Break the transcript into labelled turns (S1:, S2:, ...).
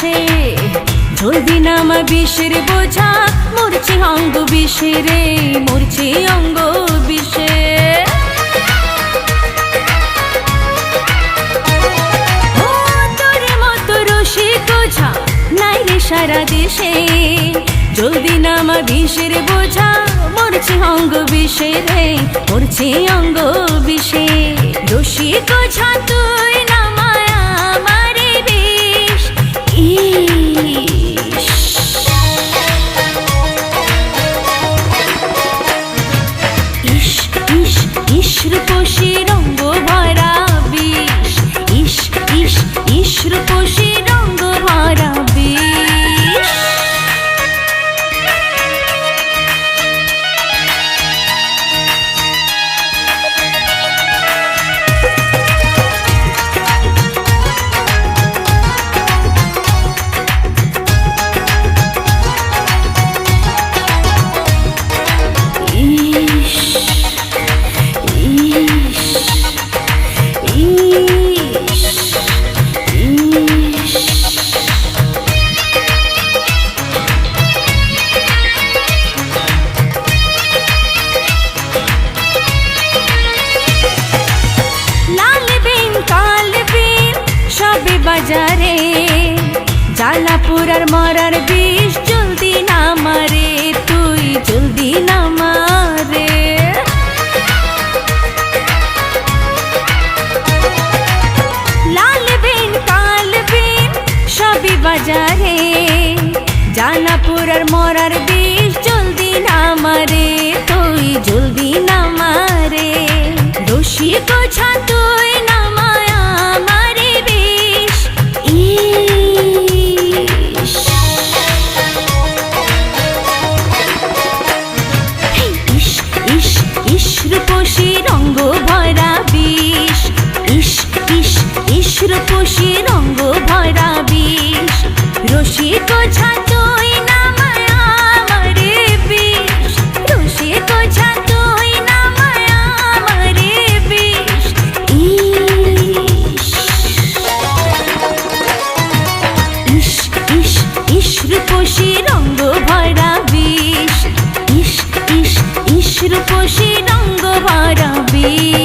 S1: বিষে জলদি নামা বিষের বোঝা মরছে অঙ্গ বিষে রে মরছে অঙ্গ বিষে তোর মতো রসিক ঝা নাই রে সারা দেশে জলদি নামা বিষের বোঝা মরছে অঙ্গ বিষে রে মরছে অঙ্গ বিষে রসিক ঝা তুই নামায় আমারে বিষ রূপসী রঙ্গ ভরা বিষ ইস রূপসী রঙ্গ ভরা বিষ বাজারে জালাপুরার মরার বিষ জলদি না মারে তুই জলদি না মারে লাল বিন কাল বিন সবই বাজারে জালাপুরার মরার বিষ জলদি না মারে তুই জলদি না মারে রসিক ঝা তুই না মায়া মারে বিষ রূপসী রঙ্গ ভরা বিষ ইস রূপসী রঙ্গ ভরা বিষ রসিক ঝা তুই নামায় আমারে বিষ রসিক ঝা তুই নামায় আমারে বিষ ইস রূপসী রঙ্গ ভরা বিষ ইস রূপসী রঙ্গ ভরা বিষ